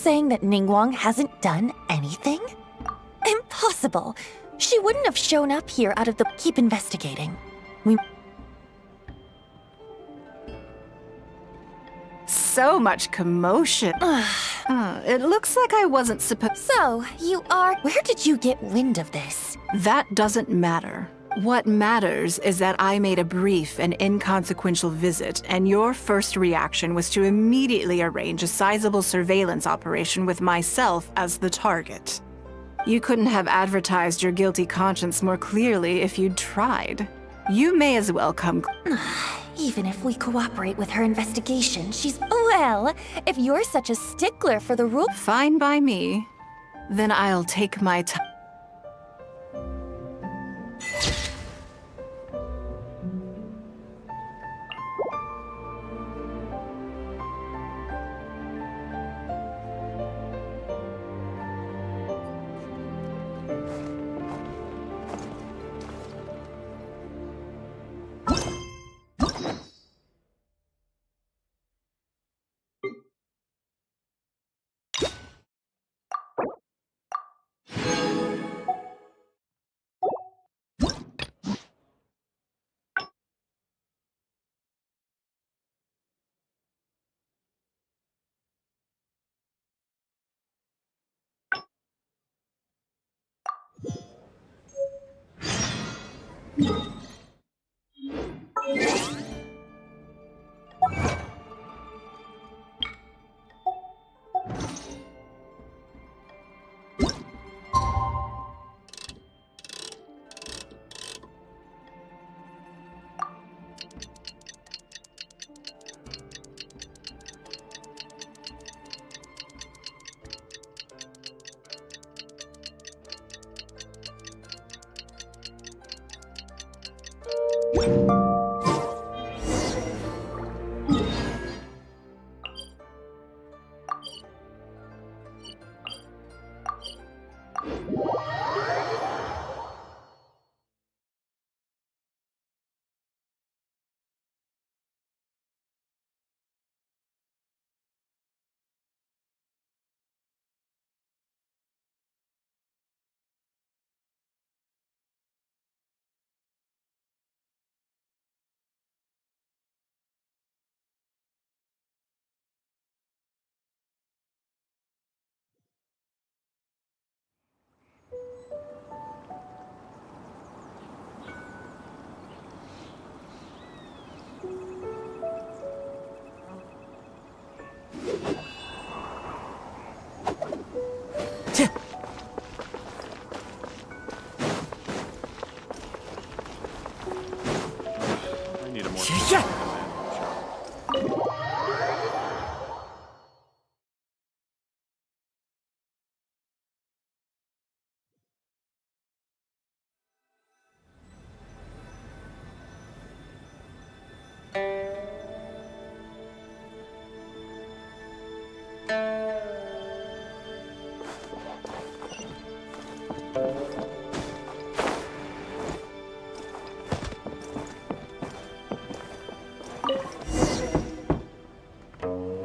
saying that Ningguang hasn't done anything? Impossible! She wouldn't have shown up here out of the... Keep investigating. So much commotion. It looks like I wasn't supposed... So, you are... Where did you get wind of this? That doesn't matter. What matters is that I made a brief and inconsequential visit, and your first reaction was to immediately arrange a sizable surveillance operation with myself as the target. You couldn't have advertised your guilty conscience more clearly if you'd tried. You may as well come... Even if we cooperate with her investigation, she's... Well, if you're such a stickler for the rule... Fine by me. Then I'll take my time.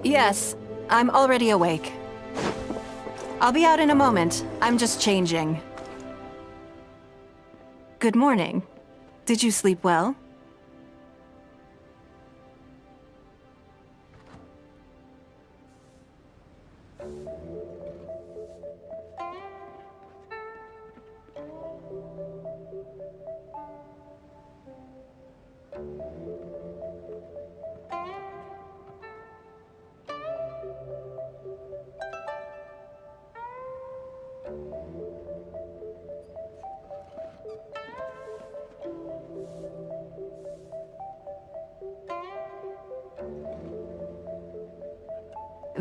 Yes, I'm already awake. I'll be out in a moment. I'm just changing. Good morning. Did you sleep well?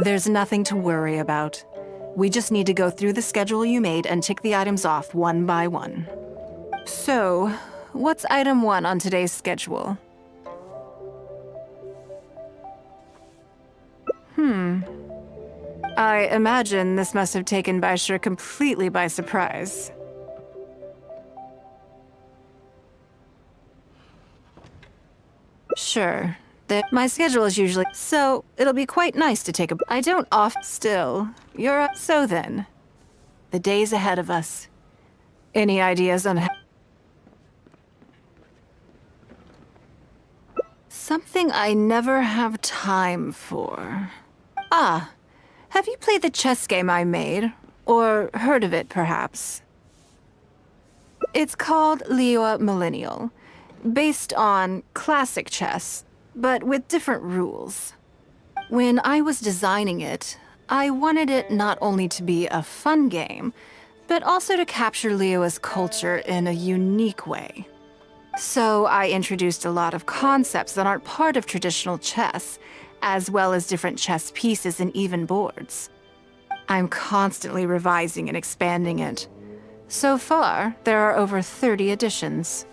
There's nothing to worry about. We just need to go through the schedule you made and tick the items off one by one. So, what's item 1 on today's schedule? I imagine this must have taken Baisha completely by surprise. Sure. My schedule is usually, so it'll be quite nice to take a. I don't off still. You're up. So then, the days ahead of us. Any ideas on something I never have time for? Ah, have you played the chess game I made? Or heard of it, perhaps? It's called Liyue Millennial, based on classic chess, but with different rules. When I was designing it, I wanted it not only to be a fun game, but also to capture Liyue's culture in a unique way. So I introduced a lot of concepts that aren't part of traditional chess, as well as different chess pieces and even boards. I'm constantly revising and expanding it. So far, there are over 30 editions.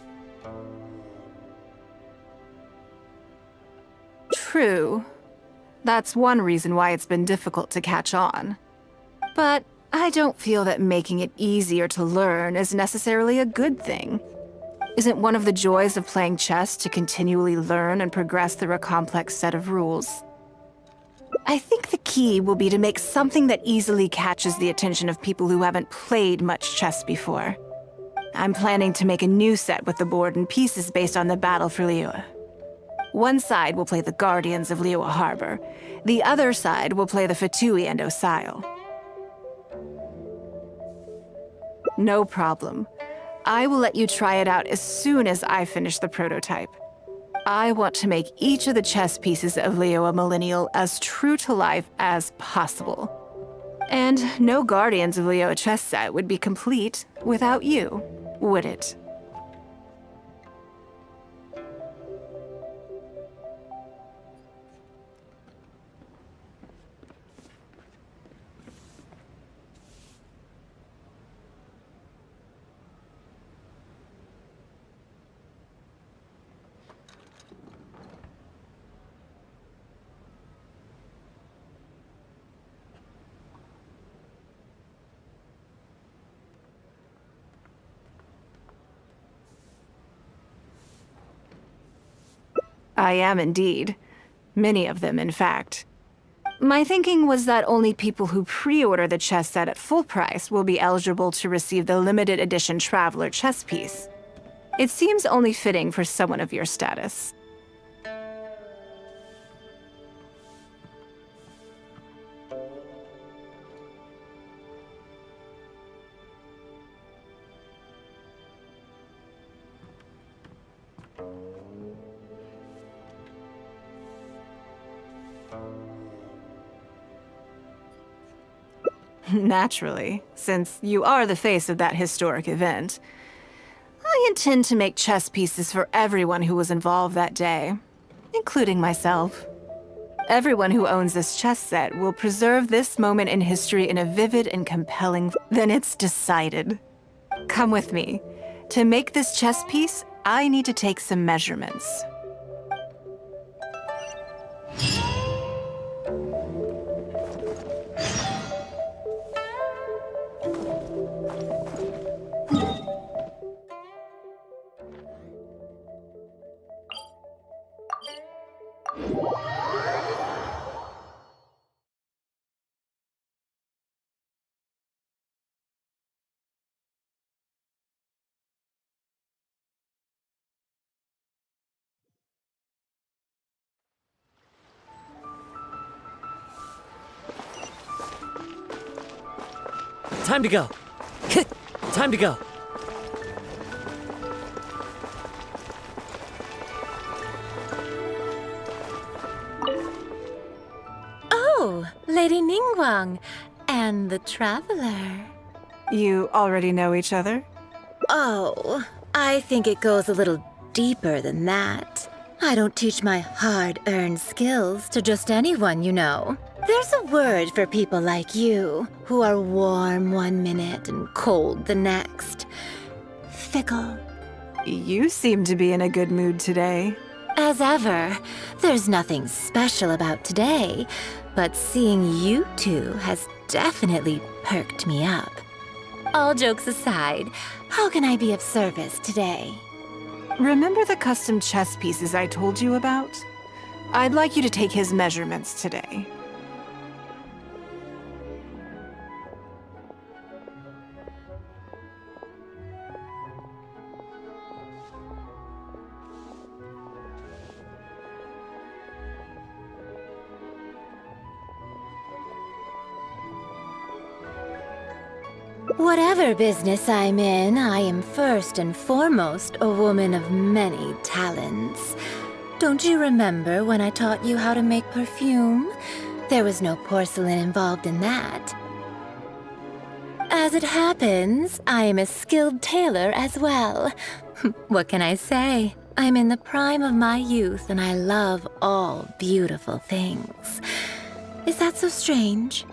True. That's one reason why it's been difficult to catch on. But I don't feel that making it easier to learn is necessarily a good thing. Isn't one of the joys of playing chess to continually learn and progress through a complex set of rules? I think the key will be to make something that easily catches the attention of people who haven't played much chess before. I'm planning to make a new set with the board and pieces based on the battle for Liyue. One side will play the Guardians of Liyue Harbor. The other side will play the Fatui and Osile. No problem. I will let you try it out as soon as I finish the prototype. I want to make each of the chess pieces of Liyue Millennial as true to life as possible. And no Guardians of Liyue chess set would be complete without you, would it? I am indeed. Many of them, in fact. My thinking was that only people who pre-order the chess set at full price will be eligible to receive the limited edition Traveler chess piece. It seems only fitting for someone of your status. Naturally, since you are the face of that historic event. I intend to make chess pieces for everyone who was involved that day, including myself. Everyone who owns this chess set will preserve this moment in history in a vivid and compelling. Then it's decided. Come with me. To make this chess piece, I need to take some measurements. Time to go. Time to go. Oh, Lady Ningguang and the Traveler. You already know each other? Oh, I think it goes a little deeper than that. I don't teach my hard-earned skills to just anyone, you know. There's a word for people like you, who are warm one minute and cold the next. Fickle. You seem to be in a good mood today. As ever, there's nothing special about today, but seeing you two has definitely perked me up. All jokes aside, how can I be of service today? Remember the custom chess pieces I told you about? I'd like you to take his measurements today. Whatever business I'm in, I am first and foremost a woman of many talents. Don't you remember when I taught you how to make perfume? There was no porcelain involved in that. As it happens, I am a skilled tailor as well. What can I say? I'm in the prime of my youth and I love all beautiful things. Is that so strange?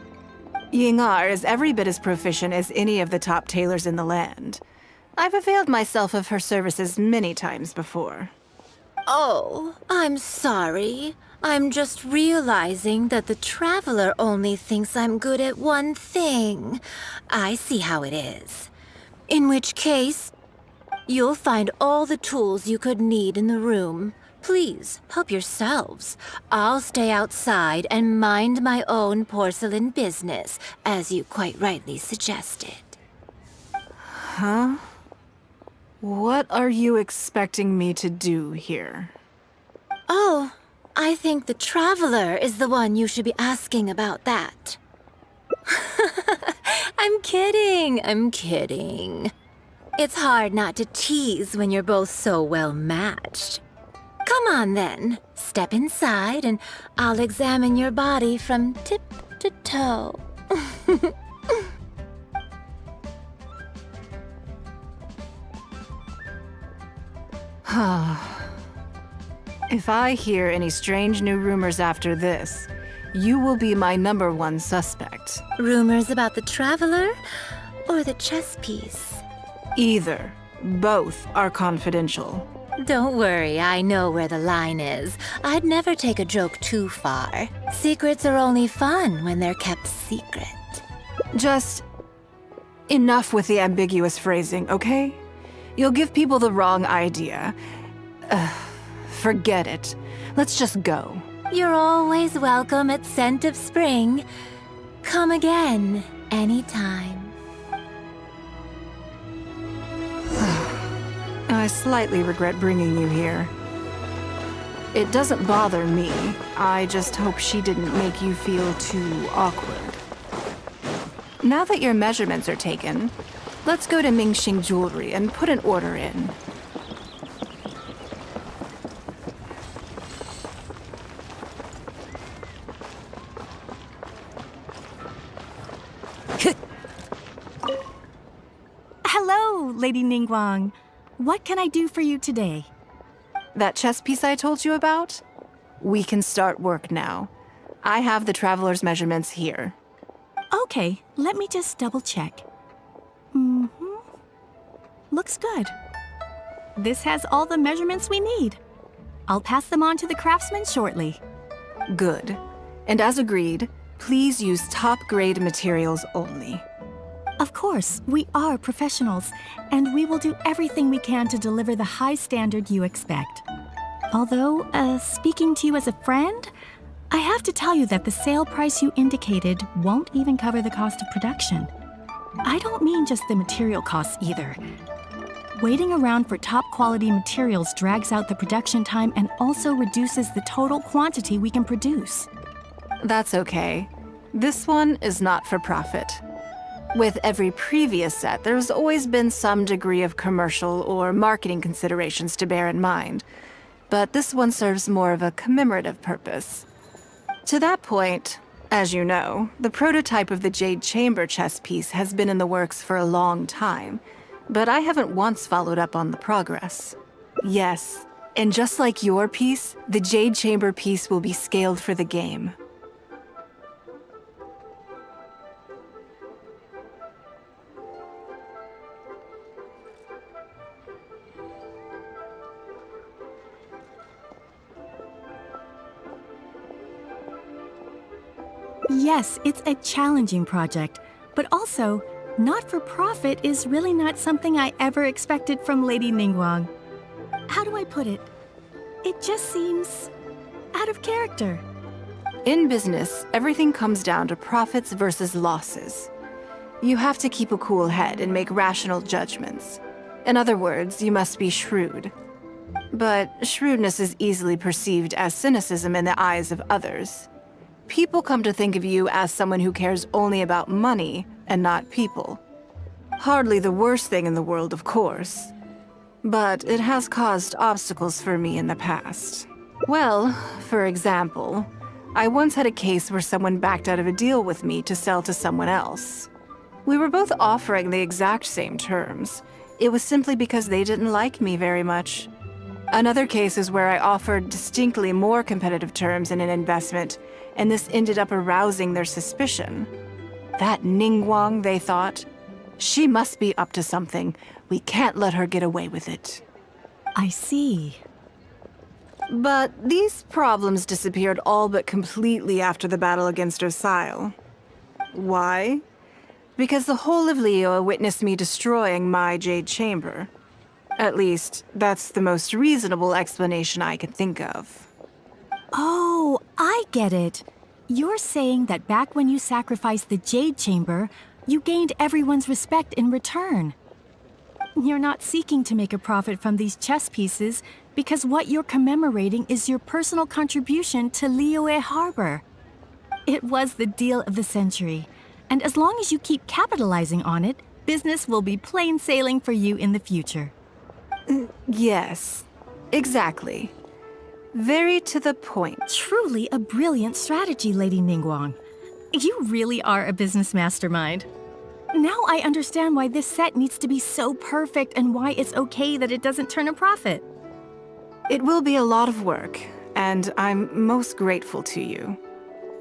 Yingar is every bit as proficient as any of the top tailors in the land. I've availed myself of her services many times before. Oh, I'm sorry. I'm just realizing that the Traveler only thinks I'm good at one thing. I see how it is. In which case, you'll find all the tools you could need in the room. Please, help yourselves. I'll stay outside and mind my own porcelain business, as you quite rightly suggested. Huh? What are you expecting me to do here? Oh, I think the Traveler is the one you should be asking about that. I'm kidding. It's hard not to tease when you're both so well matched. Come on then, step inside and I'll examine your body from tip to toe. If I hear any strange new rumors after this, you will be my #1 suspect. Rumors about the Traveler or the chess piece? Either. Both are confidential. Don't worry, I know where the line is. I'd never take a joke too far. Secrets are only fun when they're kept secret. Just enough with the ambiguous phrasing, okay? You'll give people the wrong idea. Forget it. Let's just go. You're always welcome at Scent of Spring. Come again, anytime. I slightly regret bringing you here. It doesn't bother me. I just hope she didn't make you feel too awkward. Now that your measurements are taken, let's go to Mingxing Jewelry and put an order in. Hello, Lady Ningguang. What can I do for you today? That chess piece I told you about? We can start work now. I have the Traveler's measurements here. Okay, let me just double check. Looks good. This has all the measurements we need. I'll pass them on to the craftsman shortly. Good. And as agreed, please use top-grade materials only. Of course, we are professionals, and we will do everything we can to deliver the high standard you expect. Although, speaking to you as a friend, I have to tell you that the sale price you indicated won't even cover the cost of production. I don't mean just the material costs either. Waiting around for top-quality materials drags out the production time and also reduces the total quantity we can produce. That's okay. This one is not for profit. With every previous set, there's always been some degree of commercial or marketing considerations to bear in mind, but this one serves more of a commemorative purpose. To that point, as you know, the prototype of the Jade Chamber chess piece has been in the works for a long time, but I haven't once followed up on the progress. Yes, and just like your piece, the Jade Chamber piece will be scaled for the game. Yes, it's a challenging project, but also, not-for-profit is really not something I ever expected from Lady Ningguang. How do I put it? It just seems out of character. In business, everything comes down to profits versus losses. You have to keep a cool head and make rational judgments. In other words, you must be shrewd. But shrewdness is easily perceived as cynicism in the eyes of others. People come to think of you as someone who cares only about money and not people. Hardly the worst thing in the world, of course. But it has caused obstacles for me in the past. Well, for example, I once had a case where someone backed out of a deal with me to sell to someone else. We were both offering the exact same terms. It was simply because they didn't like me very much. Another case is where I offered distinctly more competitive terms in an investment, and this ended up arousing their suspicion. That Ningguang, they thought. She must be up to something. We can't let her get away with it. I see. But these problems disappeared all but completely after the battle against Osile. Why? Because the whole of Liyue witnessed me destroying my Jade Chamber. At least, that's the most reasonable explanation I can think of. Oh, I get it. You're saying that back when you sacrificed the Jade Chamber, you gained everyone's respect in return. You're not seeking to make a profit from these chess pieces because what you're commemorating is your personal contribution to Liyue Harbor. It was the deal of the century, and as long as you keep capitalizing on it, business will be plain sailing for you in the future. Yes, exactly. Very to the point. Truly a brilliant strategy, Lady Ningguang. You really are a business mastermind. Now I understand why this set needs to be so perfect and why it's okay that it doesn't turn a profit. It will be a lot of work, and I'm most grateful to you.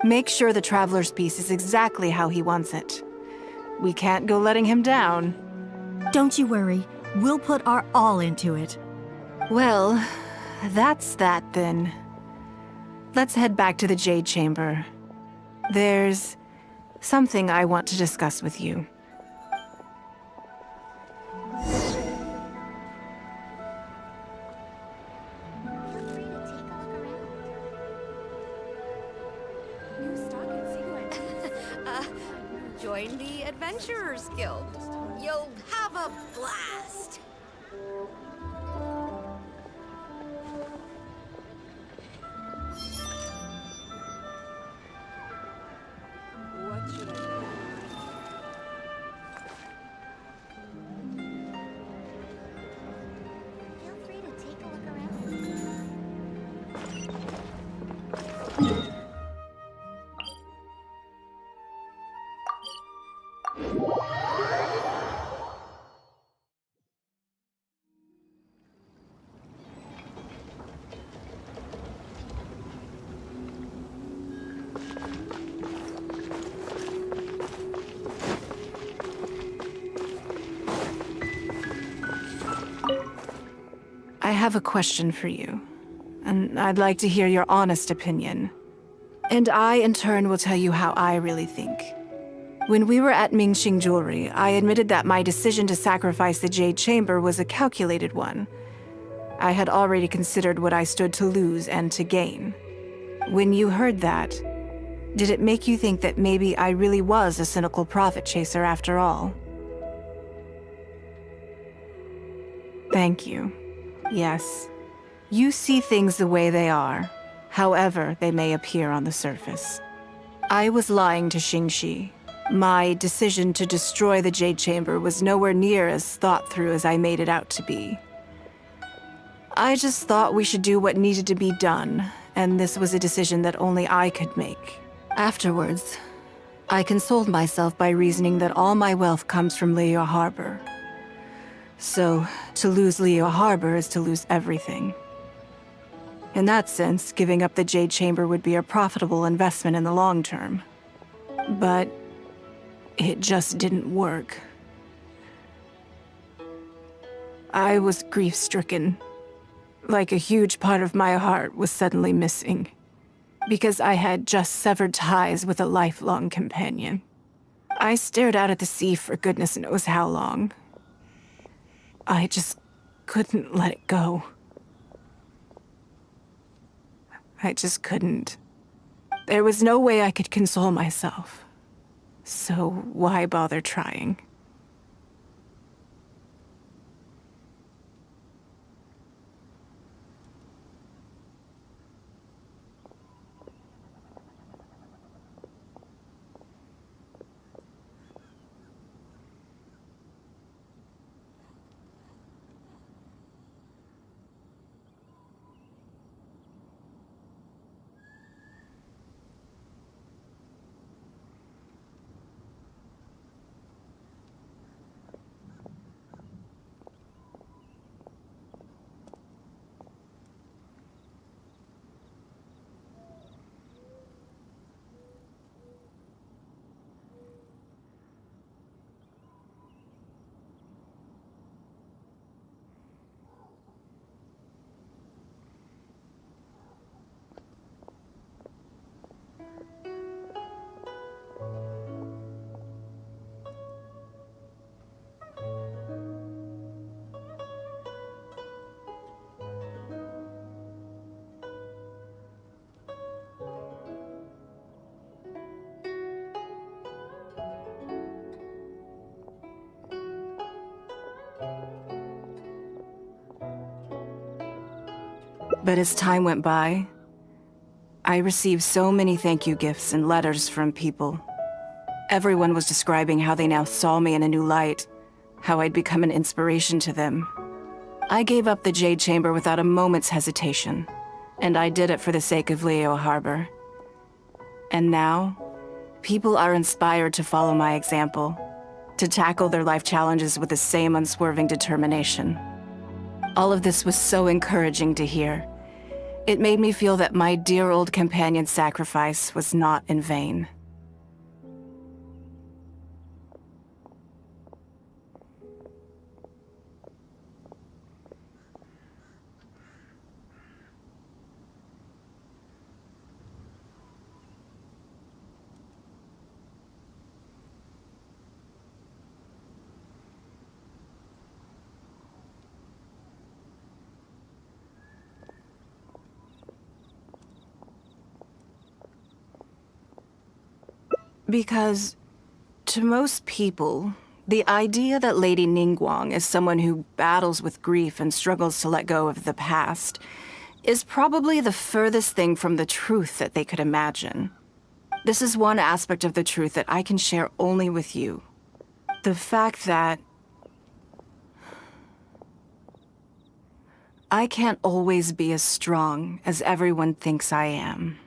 Make sure the Traveler's piece is exactly how he wants it. We can't go letting him down. Don't you worry. We'll put our all into it. Well, that's that then. Let's head back to the Jade Chamber. There's something I want to discuss with you. Join the Adventurers Guild. You'll have a blast. What should I do? Feel free to take a look around. I have a question for you, and I'd like to hear your honest opinion. And I, in turn, will tell you how I really think. When we were at Mingxing Jewelry, I admitted that my decision to sacrifice the Jade Chamber was a calculated one. I had already considered what I stood to lose and to gain. When you heard that, did it make you think that maybe I really was a cynical profit chaser after all? Thank you. Yes, you see things the way they are, however they may appear on the surface. I was lying to Xingxi. My decision to destroy the Jade Chamber was nowhere near as thought through as I made it out to be. I just thought we should do what needed to be done, and this was a decision that only I could make. Afterwards, I consoled myself by reasoning that all my wealth comes from Liyue Harbor. So, to lose Liyue Harbor is to lose everything. In that sense, giving up the Jade Chamber would be a profitable investment in the long term. But it just didn't work. I was grief-stricken. Like a huge part of my heart was suddenly missing. Because I had just severed ties with a lifelong companion. I stared out at the sea for goodness knows how long. I just couldn't let it go. I just couldn't. There was no way I could console myself. So why bother trying? But as time went by, I received so many thank you gifts and letters from people. Everyone was describing how they now saw me in a new light, how I'd become an inspiration to them. I gave up the Jade Chamber without a moment's hesitation, and I did it for the sake of Leo Harbor. And now, people are inspired to follow my example, to tackle their life challenges with the same unswerving determination. All of this was so encouraging to hear. It made me feel that my dear old companion's sacrifice was not in vain. Because, to most people, the idea that Lady Ningguang is someone who battles with grief and struggles to let go of the past is probably the furthest thing from the truth that they could imagine. This is one aspect of the truth that I can share only with you. The fact that I can't always be as strong as everyone thinks I am.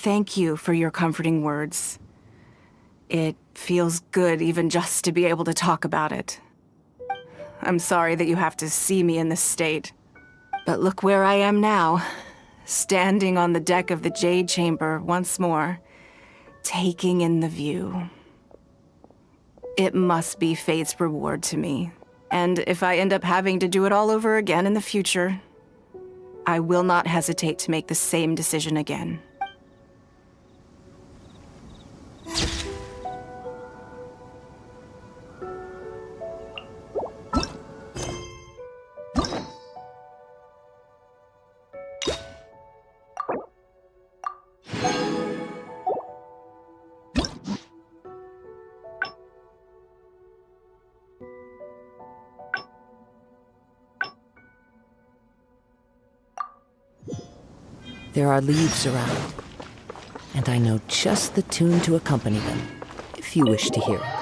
Thank you for your comforting words. It feels good even just to be able to talk about it. I'm sorry that you have to see me in this state. But look where I am now, standing on the deck of the Jade Chamber once more, taking in the view. It must be fate's reward to me. And if I end up having to do it all over again in the future, I will not hesitate to make the same decision again. There are leaves around, and I know just the tune to accompany them, if you wish to hear it.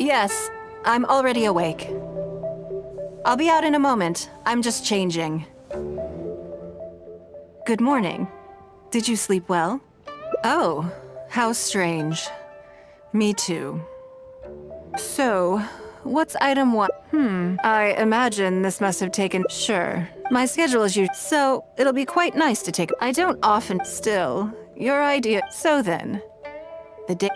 Yes, I'm already awake. I'll be out in a moment. I'm just changing. Good morning. Did you sleep well? Oh, how strange. Me too. So, what's item one? I imagine this must have taken. Sure. My schedule is usually. So, it'll be quite nice to take. I don't often. Still, your idea. So then, the day.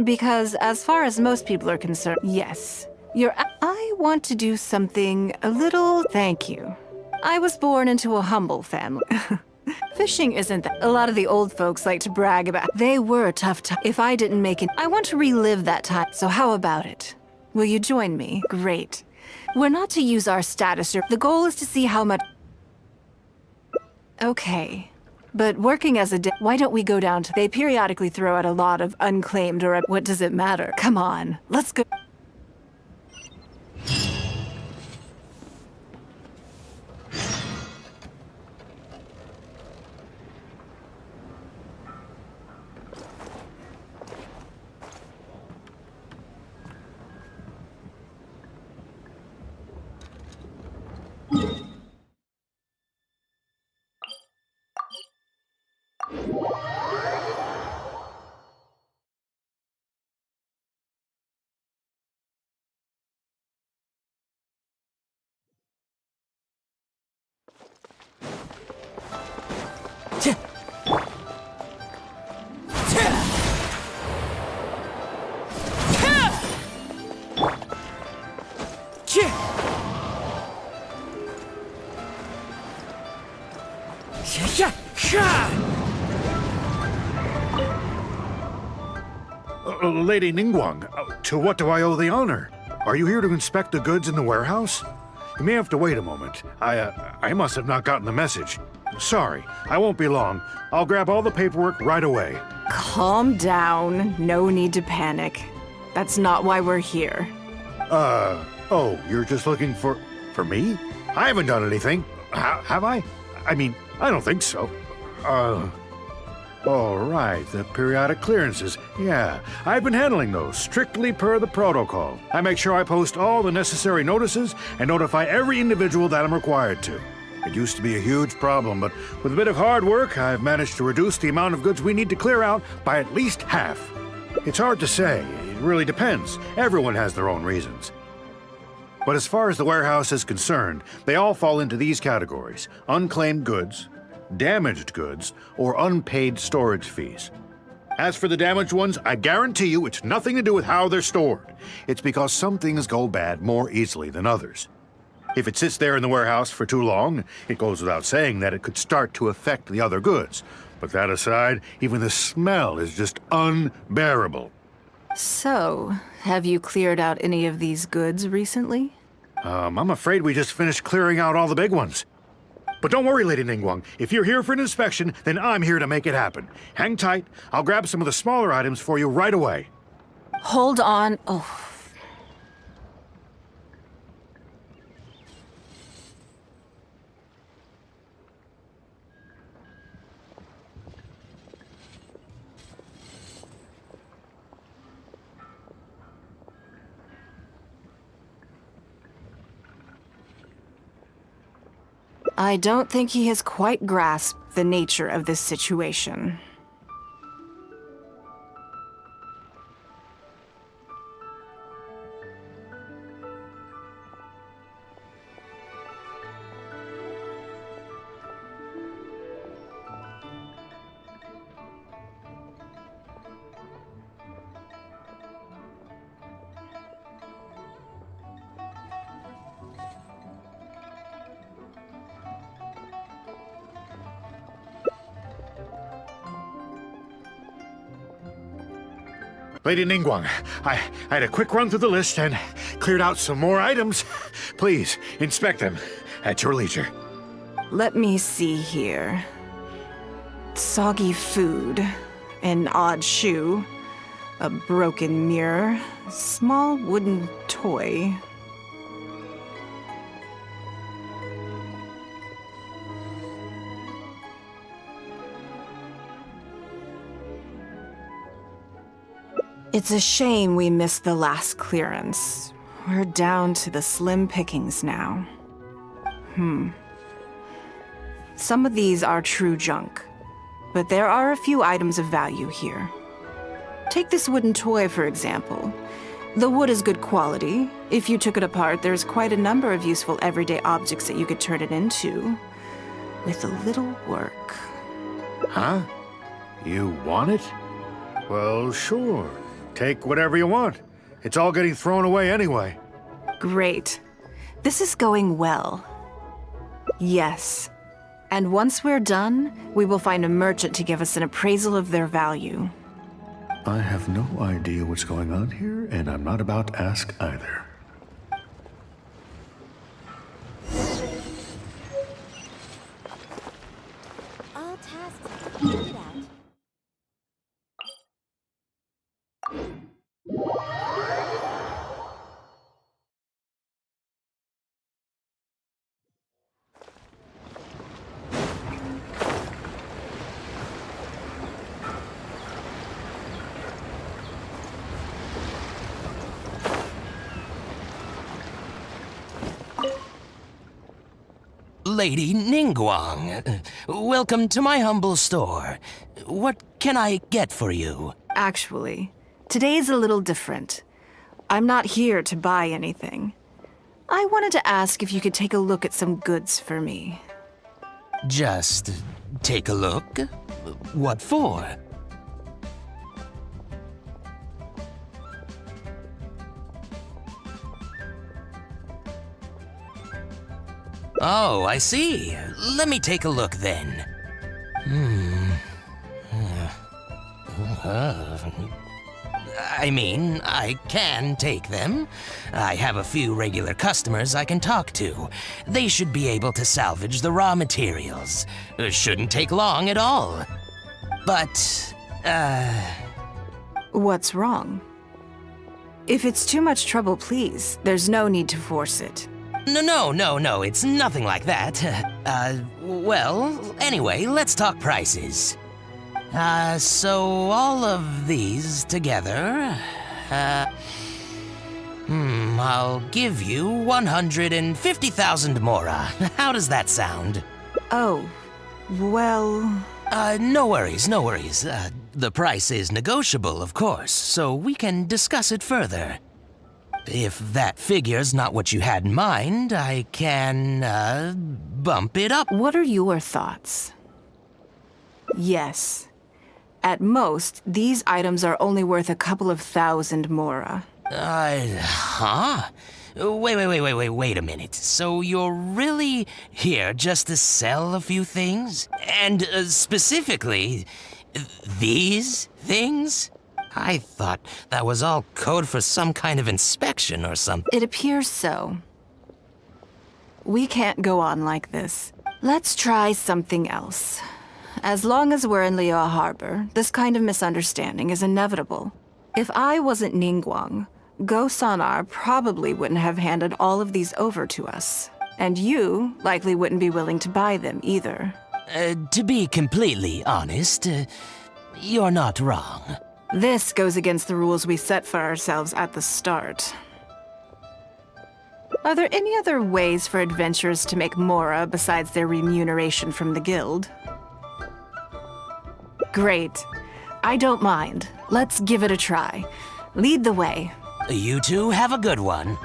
Because as far as most people are concerned, yes. I want to do something a little. Thank you. I was born into a humble family. Fishing isn't that. A lot of the old folks like to brag about. They were a tough time. If I didn't make it, I want to relive that time. So how about it? Will you join me? Great. We're not to use our status. The goal is to see how much. Okay. But working as a why don't we go down to. They periodically throw out a lot of unclaimed or. What does it matter? Come on. Let's go. Lady Ningguang, to what do I owe the honor? Are you here to inspect the goods in the warehouse? You may have to wait a moment. I must have not gotten the message. Sorry, I won't be long. I'll grab all the paperwork right away. Calm down. No need to panic. That's not why we're here. Oh, you're just looking for me? I haven't done anything. Have I? I mean, I don't think so. All right, the periodic clearances. Yeah, I've been handling those, strictly per the protocol. I make sure I post all the necessary notices and notify every individual that I'm required to. It used to be a huge problem, but with a bit of hard work, I've managed to reduce the amount of goods we need to clear out by at least half. It's hard to say. It really depends. Everyone has their own reasons. But as far as the warehouse is concerned, they all fall into these categories: unclaimed goods, damaged goods, or unpaid storage fees. As for the damaged ones, I guarantee you it's nothing to do with how they're stored. It's because some things go bad more easily than others. If it sits there in the warehouse for too long, it goes without saying that it could start to affect the other goods. But that aside, even the smell is just unbearable. So, have you cleared out any of these goods recently? I'm afraid we just finished clearing out all the big ones. But don't worry, Lady Ningguang. If you're here for an inspection, then I'm here to make it happen. Hang tight. I'll grab some of the smaller items for you right away. Hold on. Oh. I don't think he has quite grasped the nature of this situation. Lady Ningguang, I had a quick run through the list and cleared out some more items. Please, inspect them at your leisure. Let me see here. Soggy food, an odd shoe, a broken mirror, small wooden toy. It's a shame we missed the last clearance. We're down to the slim pickings now. Some of these are true junk, but there are a few items of value here. Take this wooden toy, for example. The wood is good quality. If you took it apart, there's quite a number of useful everyday objects that you could turn it into, with a little work. Huh? You want it? Well, sure. Take whatever you want. It's all getting thrown away anyway. Great. This is going well. Yes. And once we're done, we will find a merchant to give us an appraisal of their value. I have no idea what's going on here, and I'm not about to ask either. All tasks completed out. Lady Ningguang, welcome to my humble store. What can I get for you? Actually, today's a little different. I'm not here to buy anything. I wanted to ask if you could take a look at some goods for me. Just take a look? What for? Oh, I see. Let me take a look then. I mean, I can take them. I have a few regular customers I can talk to. They should be able to salvage the raw materials. Shouldn't take long at all. But, What's wrong? If it's too much trouble, please, there's no need to force it. No, it's nothing like that. Well, anyway, let's talk prices. So all of these together, I'll give you 150,000 mora. How does that sound? Oh, well... No worries. The price is negotiable, of course, so we can discuss it further. If that figure's not what you had in mind, I can, bump it up. What are your thoughts? Yes. At most, these items are only worth a couple of thousand mora. Huh? Wait a minute. So you're really here just to sell a few things? And, specifically, these things? I thought that was all code for some kind of inspection or something. It appears so. We can't go on like this. Let's try something else. As long as we're in Liyue Harbor, this kind of misunderstanding is inevitable. If I wasn't Ningguang, Go Sonar probably wouldn't have handed all of these over to us. And you likely wouldn't be willing to buy them either. To be completely honest, you're not wrong. This goes against the rules we set for ourselves at the start. Are there any other ways for adventurers to make mora besides their remuneration from the guild? Great. I don't mind. Let's give it a try. Lead the way. You two have a good one.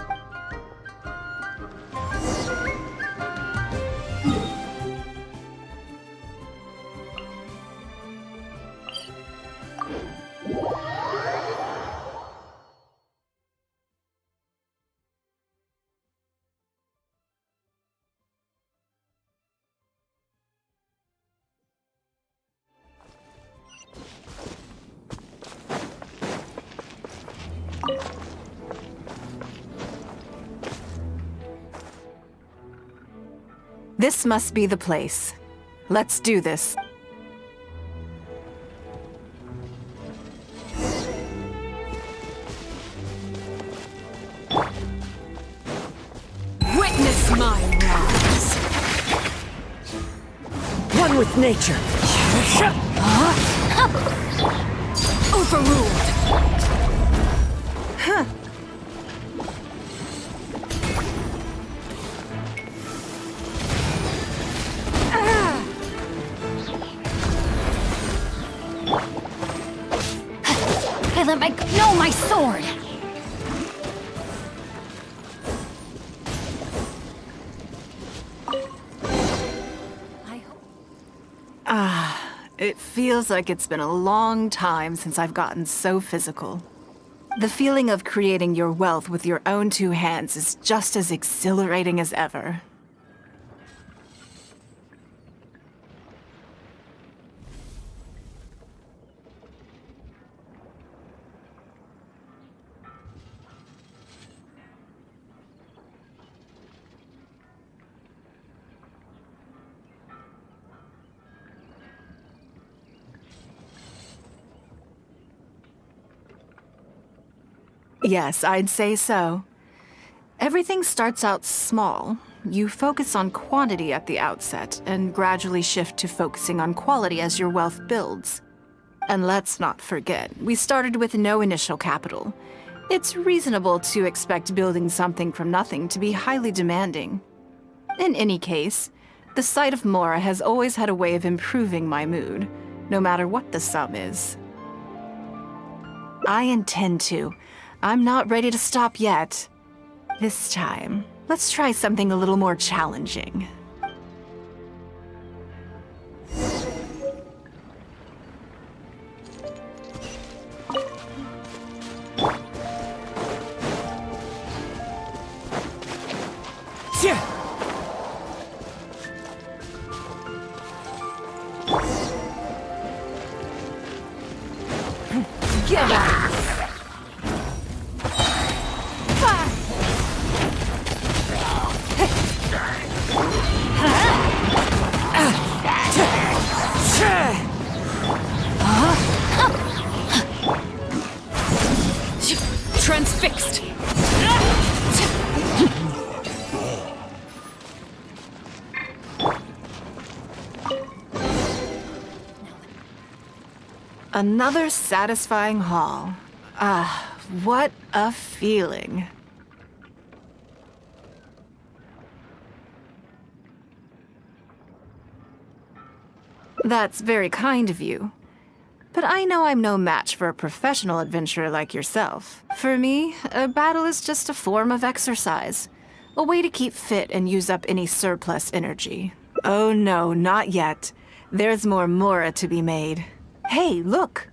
This must be the place. Let's do this. Witness my rise. One with nature. Overruled. sword! It feels like it's been a long time since I've gotten so physical. The feeling of creating your wealth with your own two hands is just as exhilarating as ever. Yes, I'd say so. Everything starts out small. You focus on quantity at the outset and gradually shift to focusing on quality as your wealth builds. And let's not forget, we started with no initial capital. It's reasonable to expect building something from nothing to be highly demanding. In any case, the sight of Mora has always had a way of improving my mood, no matter what the sum is. I intend to. I'm not ready to stop yet. This time, let's try something a little more challenging. Give up! Transfixed! Another satisfying haul. What a feeling. That's very kind of you. But I know I'm no match for a professional adventurer like yourself. For me, a battle is just a form of exercise. A way to keep fit and use up any surplus energy. Oh no, not yet. There's more Mora to be made. Hey, look!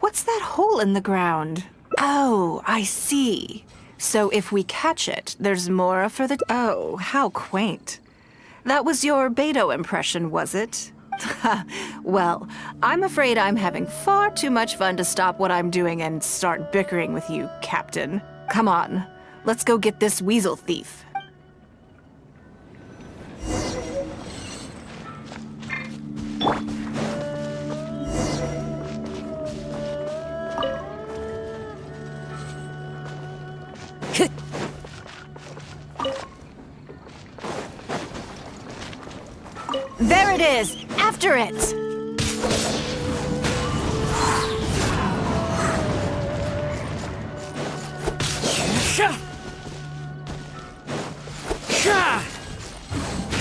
What's that hole in the ground? Oh, I see. So if we catch it, there's Mora for the— Oh, how quaint. That was your Beto impression, was it? Well, I'm afraid I'm having far too much fun to stop what I'm doing and start bickering with you, Captain. Come on, let's go get this weasel thief. There it is! After it!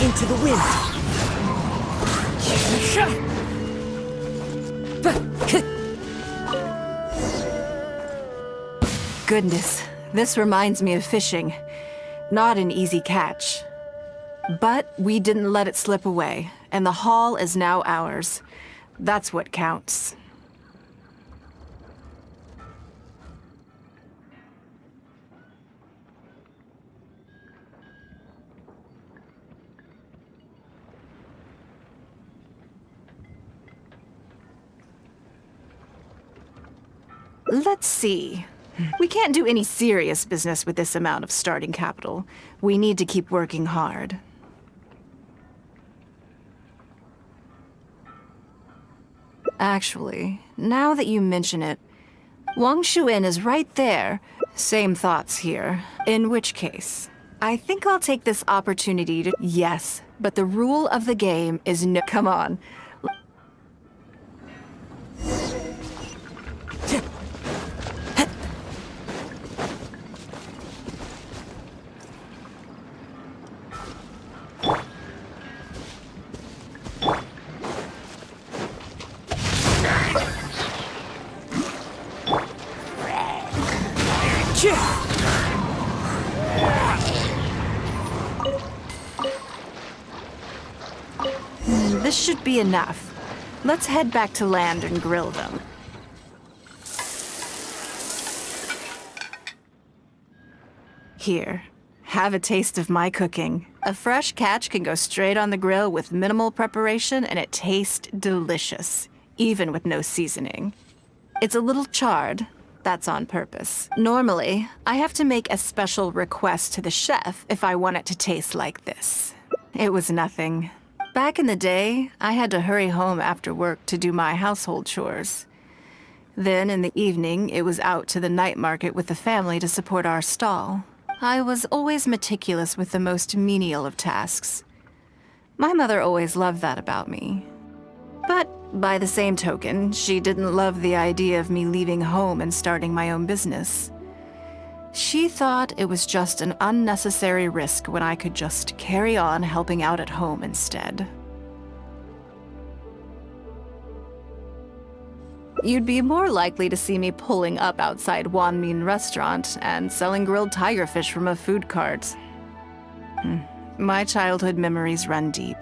Into the wind. Goodness, this reminds me of fishing. Not an easy catch. But we didn't let it slip away, and the haul is now ours. That's what counts. Let's see. We can't do any serious business with this amount of starting capital. We need to keep working hard. Actually, now that you mention it, Wangshu Inn is right there. Same thoughts here. In which case, I think I'll take this opportunity to— Yes, but the rule of the game is no— Come on. This should be enough. Let's head back to land and grill them. Here, have a taste of my cooking. A fresh catch can go straight on the grill with minimal preparation, and it tastes delicious, even with no seasoning. It's a little charred. That's on purpose. Normally, I have to make a special request to the chef if I want it to taste like this. It was nothing. Back in the day, I had to hurry home after work to do my household chores. Then, in the evening, it was out to the night market with the family to support our stall. I was always meticulous with the most menial of tasks. My mother always loved that about me. But by the same token, she didn't love the idea of me leaving home and starting my own business. She thought it was just an unnecessary risk when I could just carry on helping out at home instead. You'd be more likely to see me pulling up outside Wanmin Restaurant and selling grilled tiger fish from a food cart. My childhood memories run deep.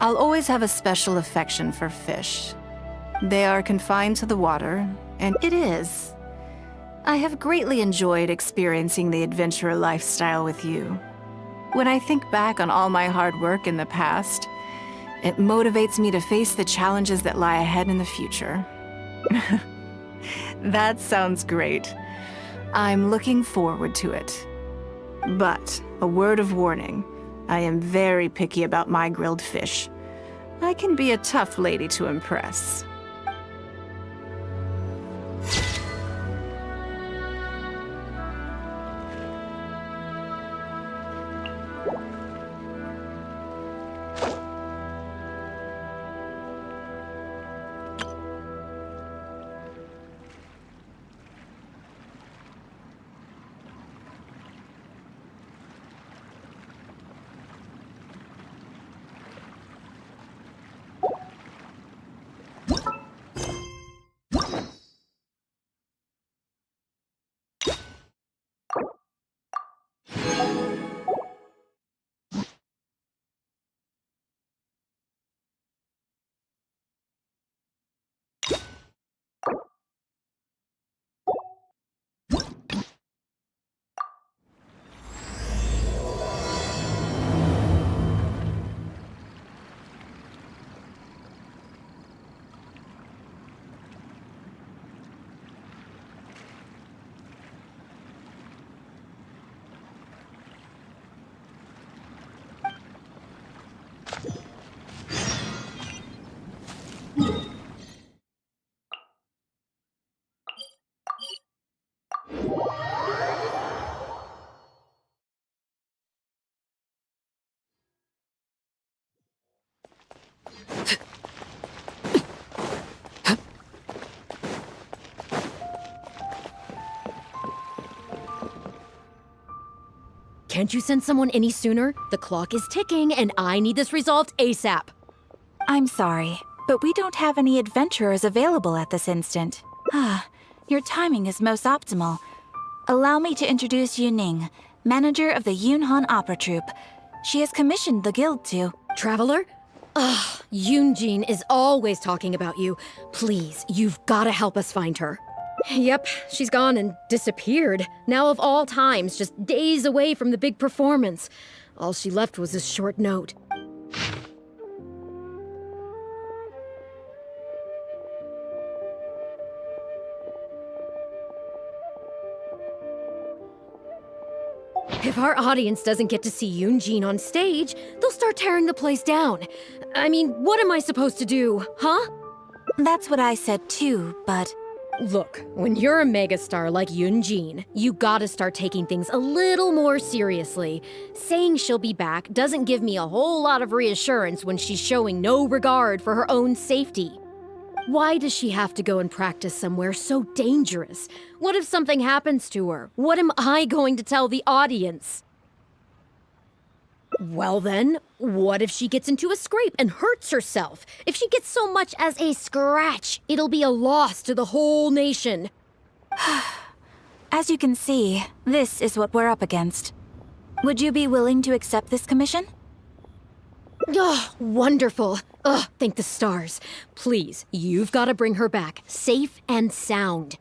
I'll always have a special affection for fish. They are confined to the water, and it is. I have greatly enjoyed experiencing the adventurer lifestyle with you. When I think back on all my hard work in the past, it motivates me to face the challenges that lie ahead in the future. That sounds great. I'm looking forward to it. But, a word of warning, I am very picky about my grilled fish. I can be a tough lady to impress. Can't you send someone any sooner? The clock is ticking, and I need this resolved ASAP. I'm sorry, but we don't have any adventurers available at this instant. Your timing is most optimal. Allow me to introduce Yuning, manager of the Yunhan Opera Troupe. She has commissioned the guild to... Traveler? Ugh, Yoonjin is always talking about you. Please, you've gotta help us find her. Yep, she's gone and disappeared. Now of all times, just days away from the big performance. All she left was a short note. If our audience doesn't get to see Yoonjin on stage, they'll start tearing the place down. I mean, what am I supposed to do, huh? That's what I said too, but... Look, when you're a megastar like Yoonjin, you gotta start taking things a little more seriously. Saying she'll be back doesn't give me a whole lot of reassurance when she's showing no regard for her own safety. Why does she have to go and practice somewhere so dangerous? What if something happens to her? What am I going to tell the audience? Well then, what if she gets into a scrape and hurts herself? If she gets so much as a scratch, it'll be a loss to the whole nation. As you can see, this is what we're up against. Would you be willing to accept this commission? Oh, wonderful. Ugh, thank the stars. Please, you've got to bring her back, safe and sound.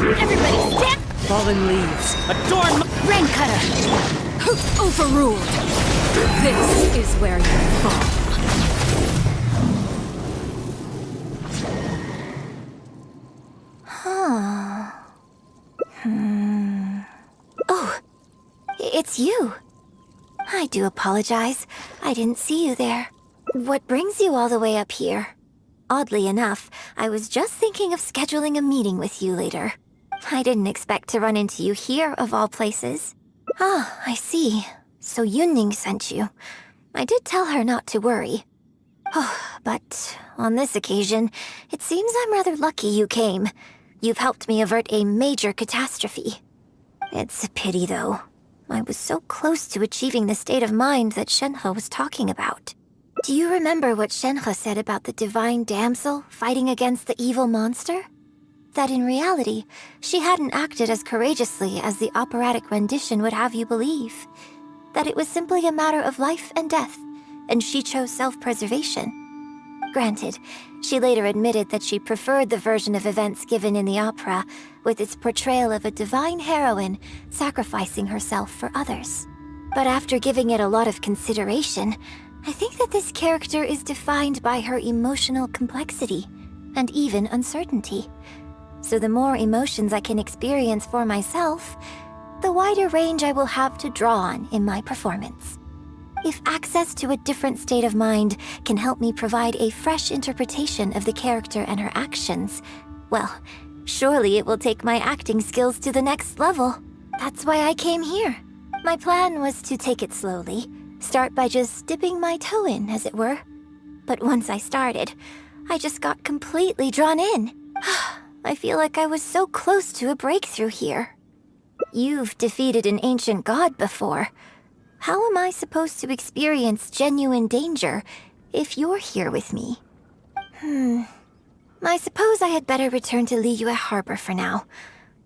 Everybody stand! Fallen leaves. Adorn my... Rain cutter! Overruled. This is where you fall. Oh, it's you. I do apologize. I didn't see you there. What brings you all the way up here? Oddly enough, I was just thinking of scheduling a meeting with you later. I didn't expect to run into you here, of all places. Ah, I see. So Yunning sent you. I did tell her not to worry. Oh, but on this occasion, it seems I'm rather lucky you came. You've helped me avert a major catastrophe. It's a pity, though. I was so close to achieving the state of mind that Shenhe was talking about. Do you remember what Shenhe said about the divine damsel fighting against the evil monster? That in reality, she hadn't acted as courageously as the operatic rendition would have you believe. That it was simply a matter of life and death, and she chose self-preservation. Granted, she later admitted that she preferred the version of events given in the opera, with its portrayal of a divine heroine sacrificing herself for others. But after giving it a lot of consideration, I think that this character is defined by her emotional complexity, and even uncertainty. So the more emotions I can experience for myself, the wider range I will have to draw on in my performance. If access to a different state of mind can help me provide a fresh interpretation of the character and her actions, well, surely it will take my acting skills to the next level. That's why I came here. My plan was to take it slowly, start by just dipping my toe in, as it were. But once I started, I just got completely drawn in. I feel like I was so close to a breakthrough here. You've defeated an ancient god before. How am I supposed to experience genuine danger if you're here with me? I suppose I had better return to Liyue Harbor for now.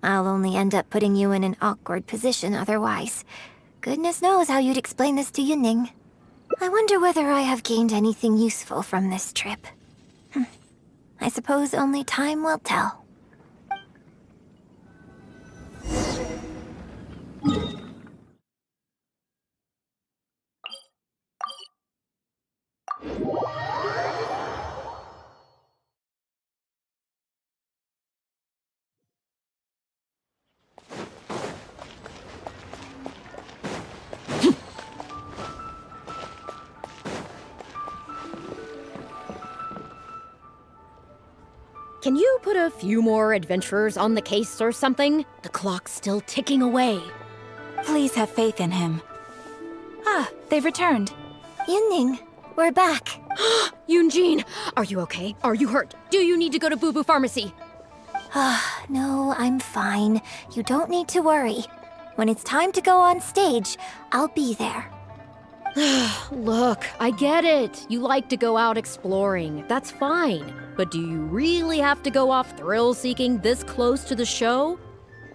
I'll only end up putting you in an awkward position otherwise. Goodness knows how you'd explain this to Yunning. I wonder whether I have gained anything useful from this trip. I suppose only time will tell. Can you put a few more adventurers on the case or something? The clock's still ticking away. Please have faith in him. Ah, they've returned. Yunning, we're back. Yunjin, are you okay? Are you hurt? Do you need to go to Boo Boo Pharmacy? No, I'm fine. You don't need to worry. When it's time to go on stage, I'll be there. Look, I get it. You like to go out exploring. That's fine. But do you really have to go off thrill-seeking this close to the show?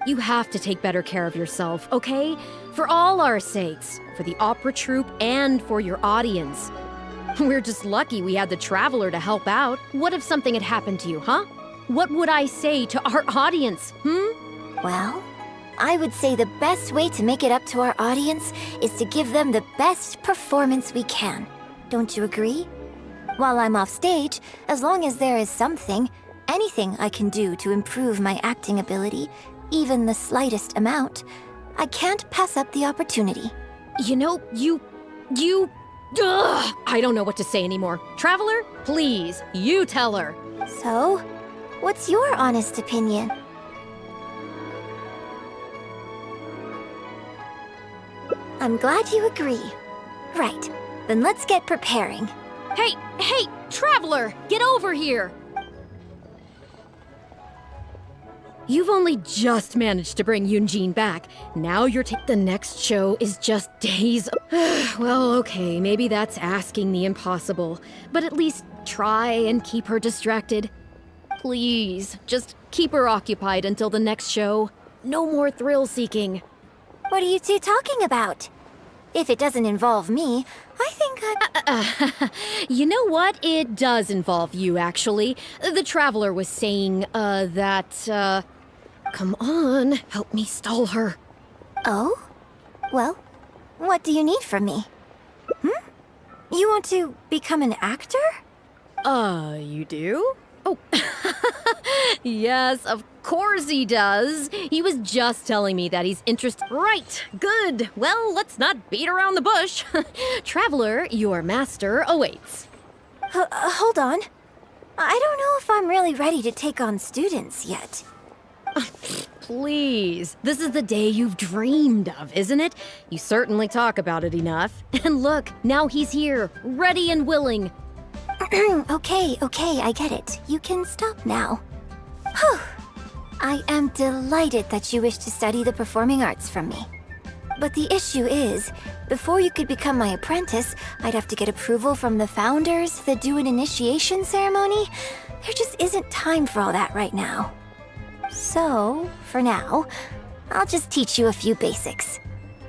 You have to take better care of yourself, okay? For all our sakes. For the opera troupe and for your audience. We're just lucky we had the Traveler to help out. What if something had happened to you, huh? What would I say to our audience, Well, I would say the best way to make it up to our audience is to give them the best performance we can. Don't you agree? While I'm off stage, as long as there is something, anything I can do to improve my acting ability, even the slightest amount, I can't pass up the opportunity. You know, Ugh, I don't know what to say anymore. Traveler, please, you tell her. So, what's your honest opinion? I'm glad you agree. Right, then let's get preparing. Hey, Traveler, get over here! You've only just managed to bring Yunjin back. Now the next show is just days. Well, okay, maybe that's asking the impossible. But at least try and keep her distracted. Please, just keep her occupied until the next show. No more thrill-seeking. What are you two talking about? If it doesn't involve me, I think You know what? It does involve you, actually. The Traveler was saying, Come on, help me stall her. Oh? Well, what do you need from me? You want to become an actor? You do? Oh, yes, of course he does. He was just telling me that he's interested. Right, good. Well, let's not beat around the bush. Traveler, your master awaits. Hold on. I don't know if I'm really ready to take on students yet. Please, this is the day you've dreamed of, isn't it? You certainly talk about it enough. And look, now he's here, ready and willing. Okay, I get it. You can stop now. Whew. I am delighted that you wish to study the performing arts from me. But the issue is, before you could become my apprentice, I'd have to get approval from the founders that do an initiation ceremony. There just isn't time for all that right now. So, for now, I'll just teach you a few basics.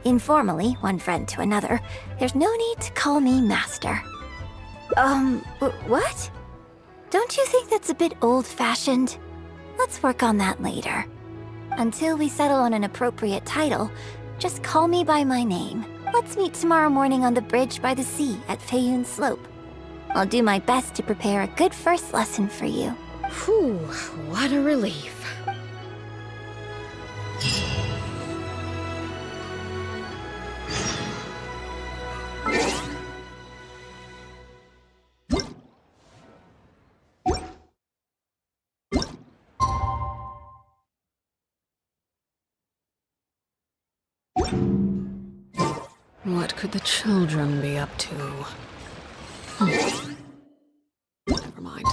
Informally, one friend to another, there's no need to call me master. What? Don't you think that's a bit old-fashioned? Let's work on that later. Until we settle on an appropriate title, just call me by my name. Let's meet tomorrow morning on the bridge by the sea at Feiyun Slope. I'll do my best to prepare a good first lesson for you. Whew, what a relief. What could the children be up to? Never mind.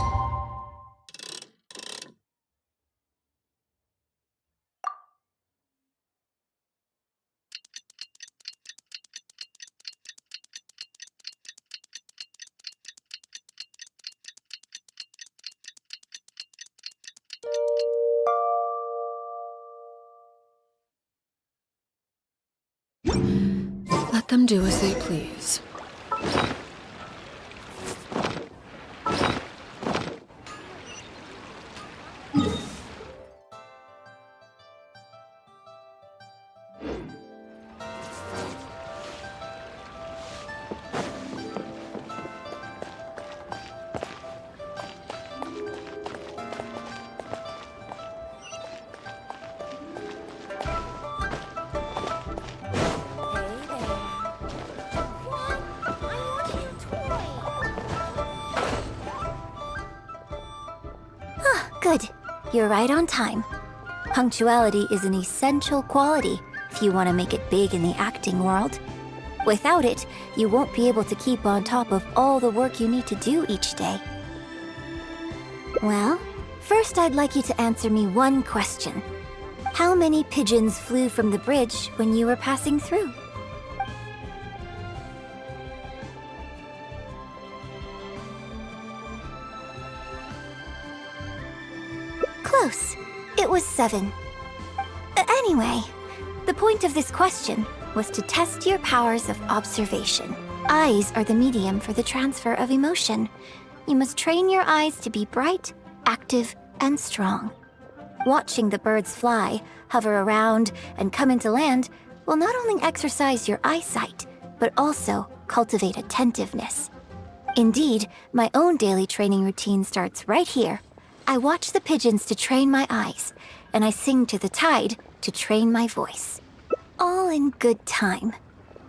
Let them do as they please. Good. You're right on time. Punctuality is an essential quality if you want to make it big in the acting world. Without it, you won't be able to keep on top of all the work you need to do each day. Well, first I'd like you to answer me one question. How many pigeons flew from the bridge when you were passing through? Close. It was 7. Anyway, the point of this question was to test your powers of observation. Eyes are the medium for the transfer of emotion. You must train your eyes to be bright, active, and strong. Watching the birds fly, hover around, and come into land will not only exercise your eyesight, but also cultivate attentiveness. Indeed, my own daily training routine starts right here. I watch the pigeons to train my eyes, and I sing to the tide to train my voice. All in good time.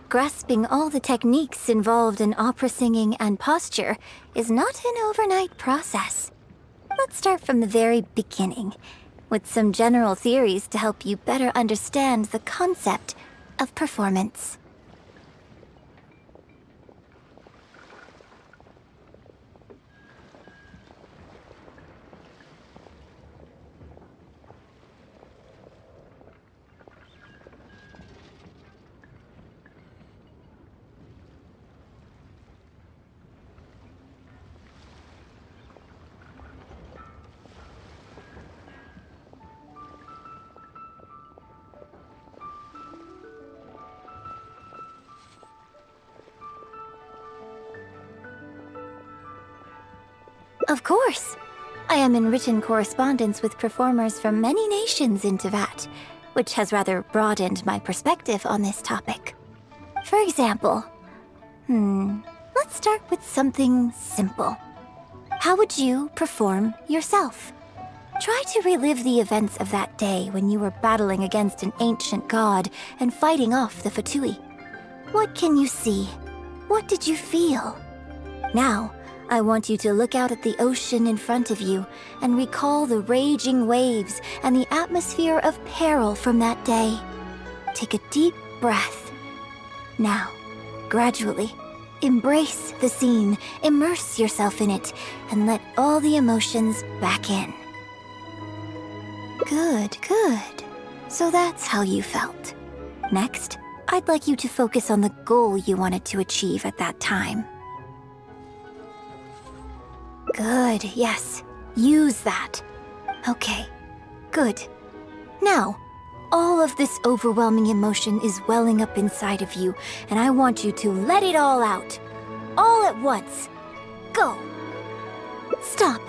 Grasping all the techniques involved in opera singing and posture is not an overnight process. Let's start from the very beginning, with some general theories to help you better understand the concept of performance. Of course. I am in written correspondence with performers from many nations in Teyvat, which has rather broadened my perspective on this topic. For example, let's start with something simple. How would you perform yourself? Try to relive the events of that day when you were battling against an ancient god and fighting off the Fatui. What can you see? What did you feel? Now, I want you to look out at the ocean in front of you and recall the raging waves and the atmosphere of peril from that day. Take a deep breath. Now, gradually, embrace the scene, immerse yourself in it, and let all the emotions back in. Good, good. So that's how you felt. Next, I'd like you to focus on the goal you wanted to achieve at that time. Good, yes. Use that. Okay, good. Now, all of this overwhelming emotion is welling up inside of you, and I want you to let it all out. All at once. Go. Stop.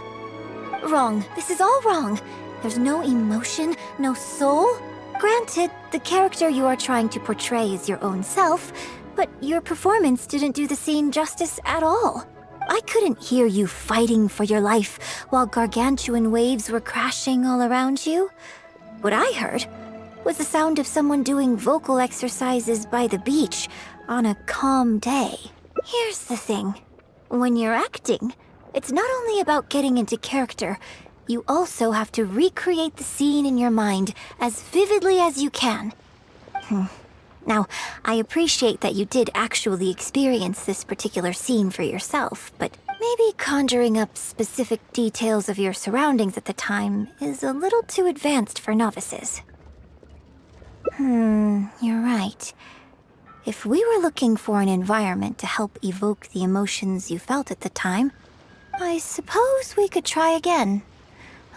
Wrong. This is all wrong. There's no emotion, no soul. Granted, the character you are trying to portray is your own self, but your performance didn't do the scene justice at all. I couldn't hear you fighting for your life while gargantuan waves were crashing all around you. What I heard was the sound of someone doing vocal exercises by the beach on a calm day. Here's the thing. When you're acting, it's not only about getting into character, you also have to recreate the scene in your mind as vividly as you can. Now, I appreciate that you did actually experience this particular scene for yourself, but maybe conjuring up specific details of your surroundings at the time is a little too advanced for novices. You're right. If we were looking for an environment to help evoke the emotions you felt at the time, I suppose we could try again.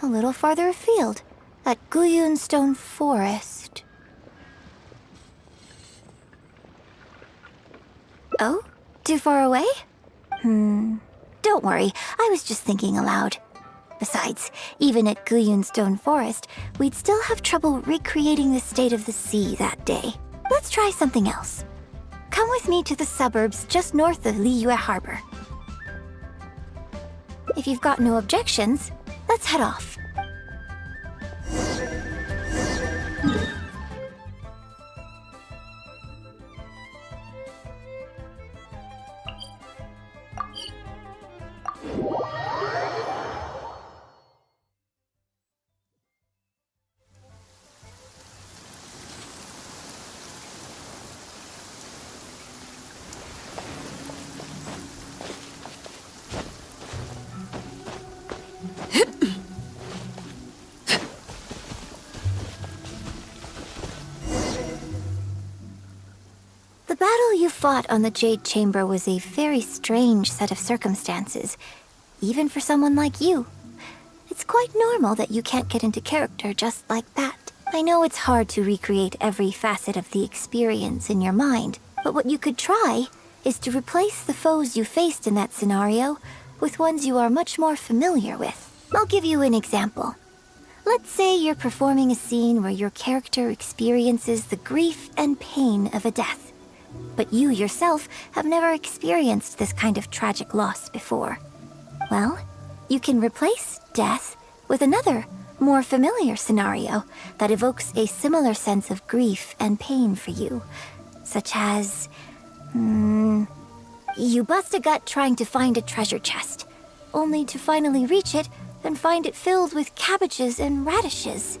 A little farther afield, at Guyunstone Forest. Oh? Too far away? Don't worry, I was just thinking aloud. Besides, even at Guyunstone Forest, we'd still have trouble recreating the state of the sea that day. Let's try something else. Come with me to the suburbs just north of Liyue Harbor. If you've got no objections, let's head off. The battle you fought on the Jade Chamber was a very strange set of circumstances, even for someone like you. It's quite normal that you can't get into character just like that. I know it's hard to recreate every facet of the experience in your mind, but what you could try is to replace the foes you faced in that scenario with ones you are much more familiar with. I'll give you an example. Let's say you're performing a scene where your character experiences the grief and pain of a death. But you yourself have never experienced this kind of tragic loss before. Well, you can replace death with another, more familiar scenario that evokes a similar sense of grief and pain for you. Such as... you bust a gut trying to find a treasure chest, only to finally reach it and find it filled with cabbages and radishes.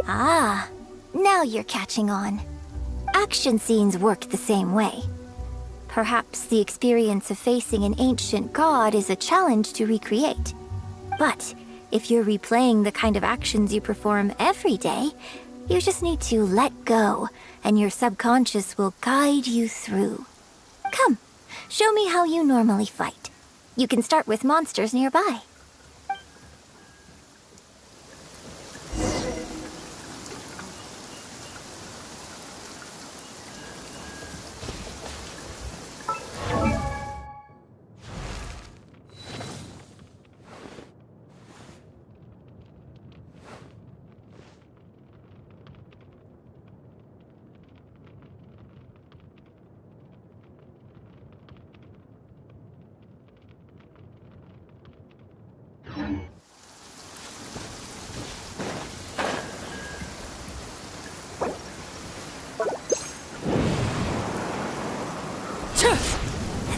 Ah, now you're catching on. Action scenes work the same way. Perhaps the experience of facing an ancient god is a challenge to recreate. But if you're replaying the kind of actions you perform every day, you just need to let go, and your subconscious will guide you through. Come, show me how you normally fight. You can start with monsters nearby.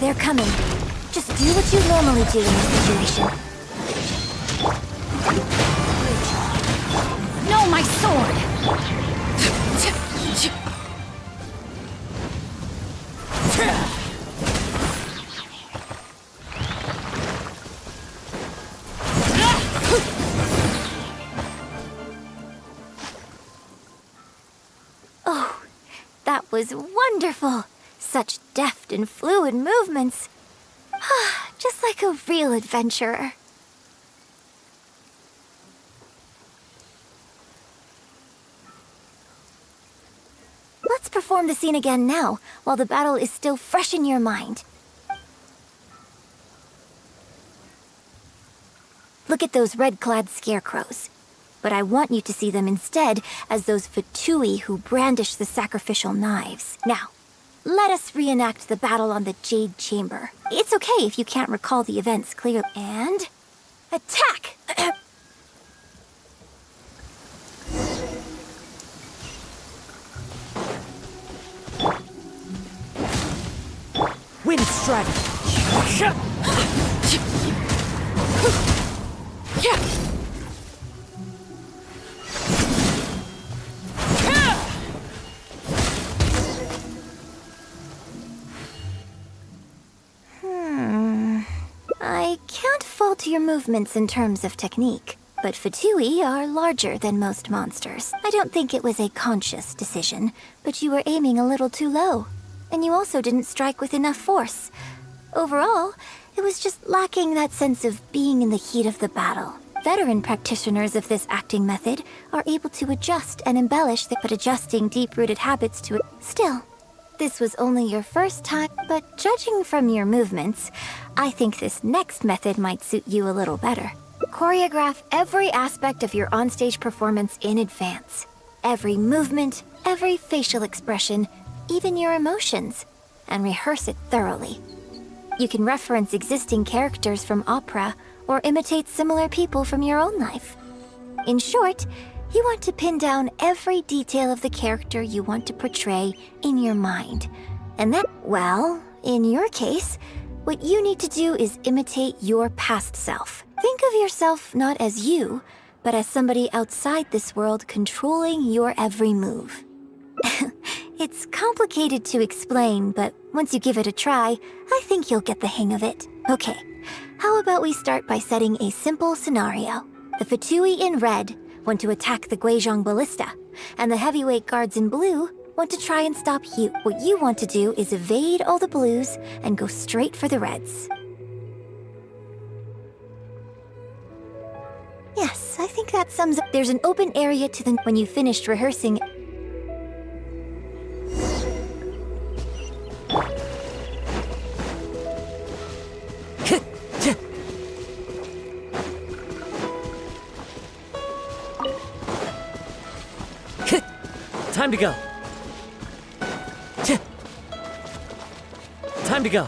They're coming. Just do what you normally do in this situation. No, my sword! Oh, that was wonderful! Such deft and fluid movements. Just like a real adventurer. Let's perform the scene again now, while the battle is still fresh in your mind. Look at those red-clad scarecrows. But I want you to see them instead as those Fatui who brandish the sacrificial knives. Now, let us reenact the battle on the Jade Chamber. It's okay if you can't recall the events clearly. And... attack! Wind strike! I can't fault your movements in terms of technique, but Fatui are larger than most monsters. I don't think it was a conscious decision, but you were aiming a little too low. And you also didn't strike with enough force. Overall, it was just lacking that sense of being in the heat of the battle. Veteran practitioners of this acting method are able to adjust and embellish, but adjusting deep-rooted habits to it. Still, this was only your first time, but judging from your movements, I think this next method might suit you a little better. Choreograph every aspect of your onstage performance in advance. Every movement, every facial expression, even your emotions, and rehearse it thoroughly. You can reference existing characters from opera or imitate similar people from your own life. In short, you want to pin down every detail of the character you want to portray in your mind. And that, well, in your case, what you need to do is imitate your past self. Think of yourself not as you, but as somebody outside this world controlling your every move. It's complicated to explain, but once you give it a try, I think you'll get the hang of it. Okay, how about we start by setting a simple scenario. The Fatui in red want to attack the Guizhong Ballista, and the heavyweight guards in blue want to try and stop you. What you want to do is evade all the blues and go straight for the reds. Yes, I think that sums up. There's an open area to the... When you finished rehearsing... Time to go. Time to go.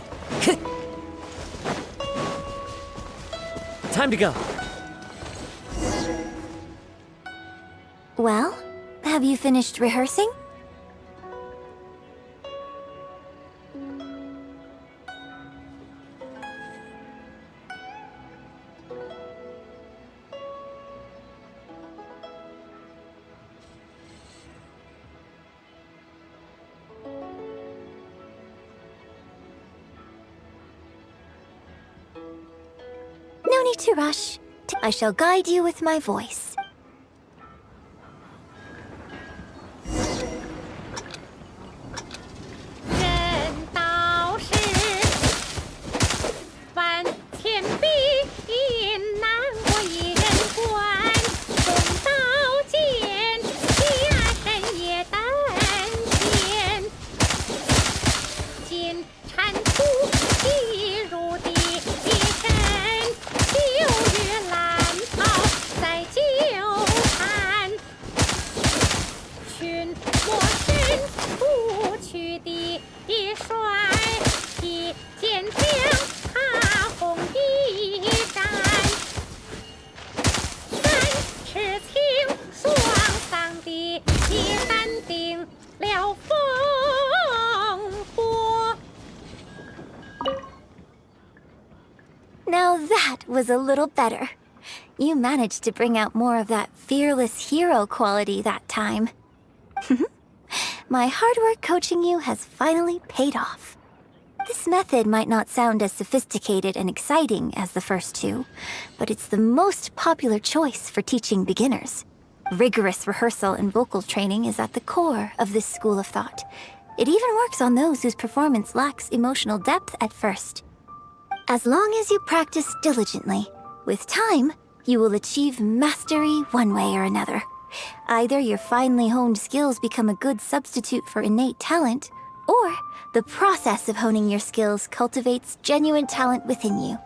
Time to go. Well, have you finished rehearsing? No need to rush. I shall guide you with my voice. Now that was a little better. You managed to bring out more of that fearless hero quality that time. My hard work coaching you has finally paid off. This method might not sound as sophisticated and exciting as the first two, but it's the most popular choice for teaching beginners. Rigorous rehearsal and vocal training is at the core of this school of thought. It even works on those whose performance lacks emotional depth at first. As long as you practice diligently, with time, you will achieve mastery one way or another. Either your finely honed skills become a good substitute for innate talent, or the process of honing your skills cultivates genuine talent within you.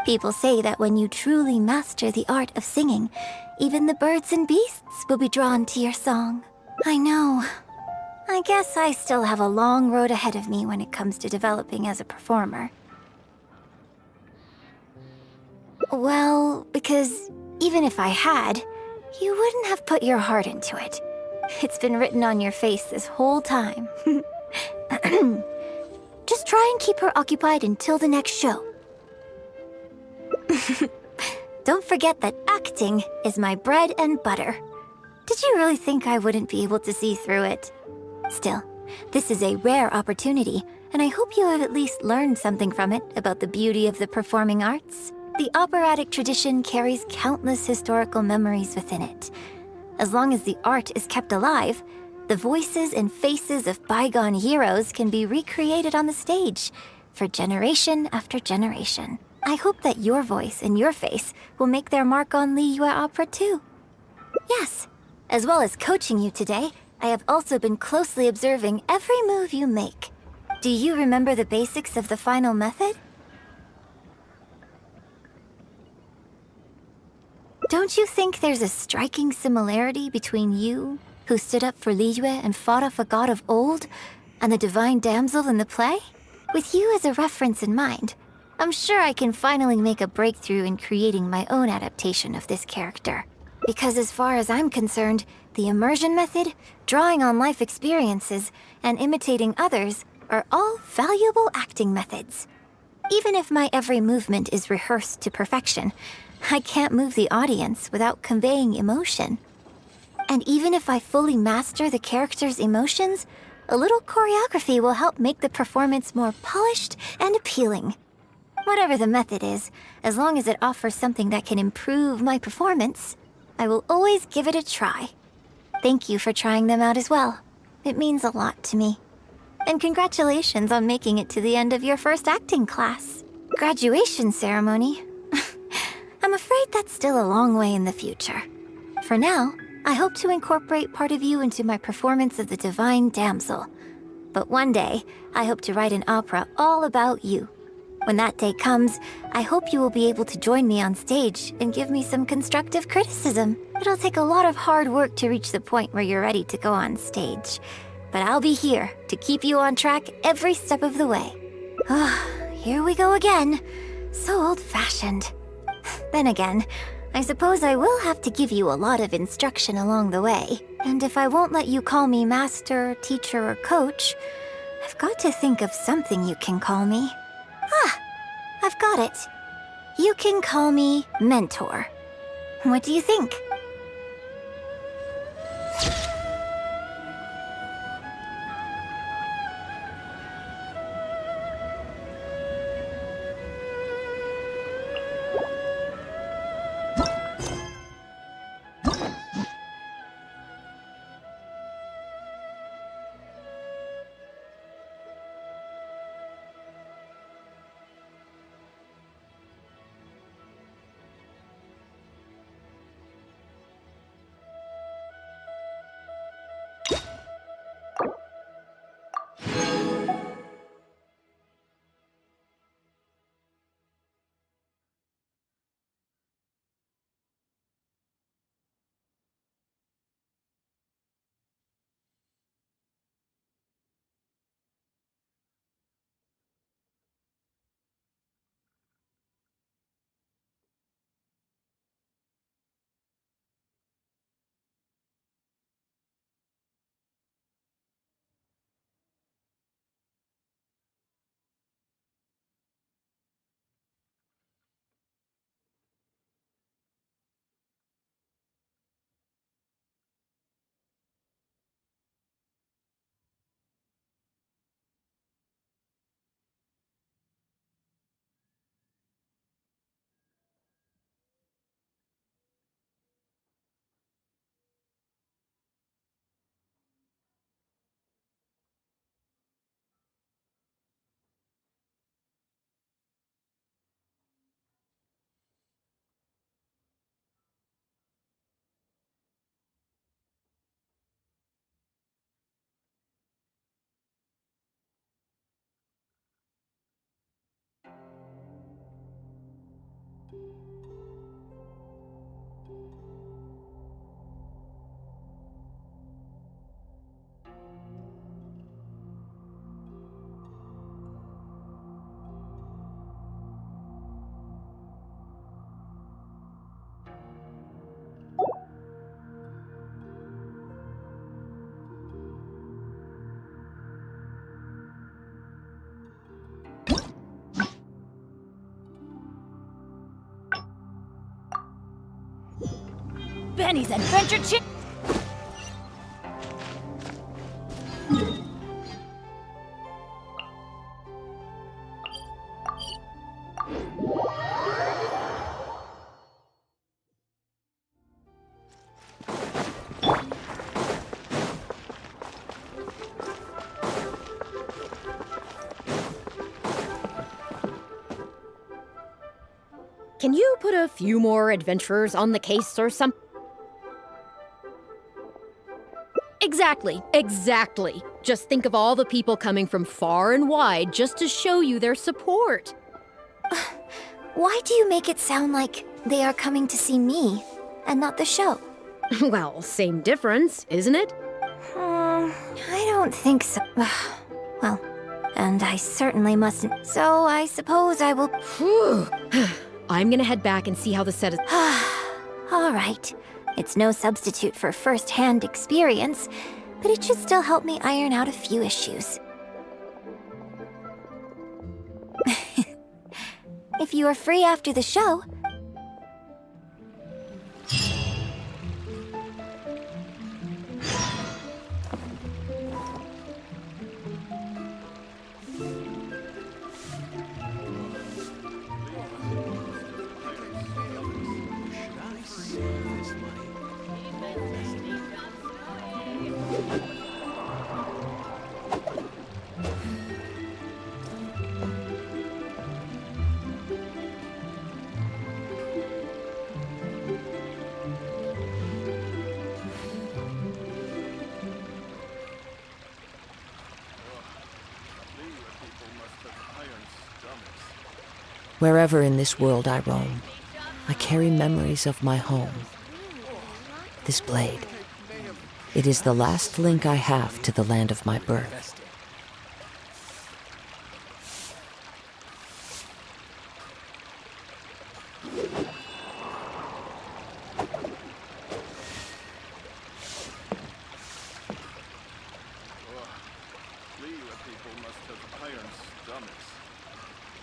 People say that when you truly master the art of singing, even the birds and beasts will be drawn to your song. I know. I guess I still have a long road ahead of me when it comes to developing as a performer. Well, because even if I had, you wouldn't have put your heart into it. It's been written on your face this whole time. Just try and keep her occupied until the next show. Don't forget that acting is my bread and butter. Did you really think I wouldn't be able to see through it? Still, this is a rare opportunity, and I hope you have at least learned something from it about the beauty of the performing arts. The operatic tradition carries countless historical memories within it. As long as the art is kept alive, the voices and faces of bygone heroes can be recreated on the stage for generation after generation. I hope that your voice and your face will make their mark on Liyue opera too. Yes, as well as coaching you today, I have also been closely observing every move you make. Do you remember the basics of the final method? Don't you think there's a striking similarity between you, who stood up for Liyue and fought off a god of old, and the divine damsel in the play? With you as a reference in mind, I'm sure I can finally make a breakthrough in creating my own adaptation of this character. Because as far as I'm concerned, the immersion method, drawing on life experiences, and imitating others are all valuable acting methods. Even if my every movement is rehearsed to perfection, I can't move the audience without conveying emotion. And even if I fully master the character's emotions, a little choreography will help make the performance more polished and appealing. Whatever the method is, as long as it offers something that can improve my performance, I will always give it a try. Thank you for trying them out as well. It means a lot to me. And congratulations on making it to the end of your first acting class. Graduation ceremony? I'm afraid that's still a long way in the future. For now, I hope to incorporate part of you into my performance of the Divine Damsel. But one day, I hope to write an opera all about you. When that day comes, I hope you will be able to join me on stage and give me some constructive criticism. It'll take a lot of hard work to reach the point where you're ready to go on stage. But I'll be here to keep you on track every step of the way. Here we go again. So old-fashioned. Then again, I suppose I will have to give you a lot of instruction along the way. And if I won't let you call me master, teacher, or coach, I've got to think of something you can call me. I've got it. You can call me mentor. What do you think? Benny's Adventure Chip. Can you put a few more adventurers on the case or something? Exactly. Just think of all the people coming from far and wide just to show you their support. Why do you make it sound like they are coming to see me and not the show? Well, same difference, isn't it? I don't think so. Well, and I certainly mustn't. So I suppose I will. I'm gonna head back and see how the set is. All right. It's no substitute for first-hand experience, but it should still help me iron out a few issues. If you are free after the show... Wherever in this world I roam, I carry memories of my home. This blade, it is the last link I have to the land of my birth. You people must have iron stomachs.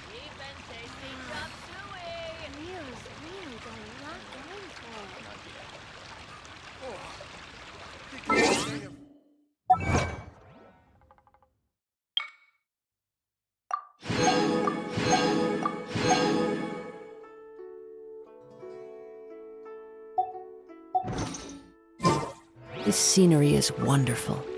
We've been tasting chop suey. Leo's really got a lot going for it. This scenery is wonderful.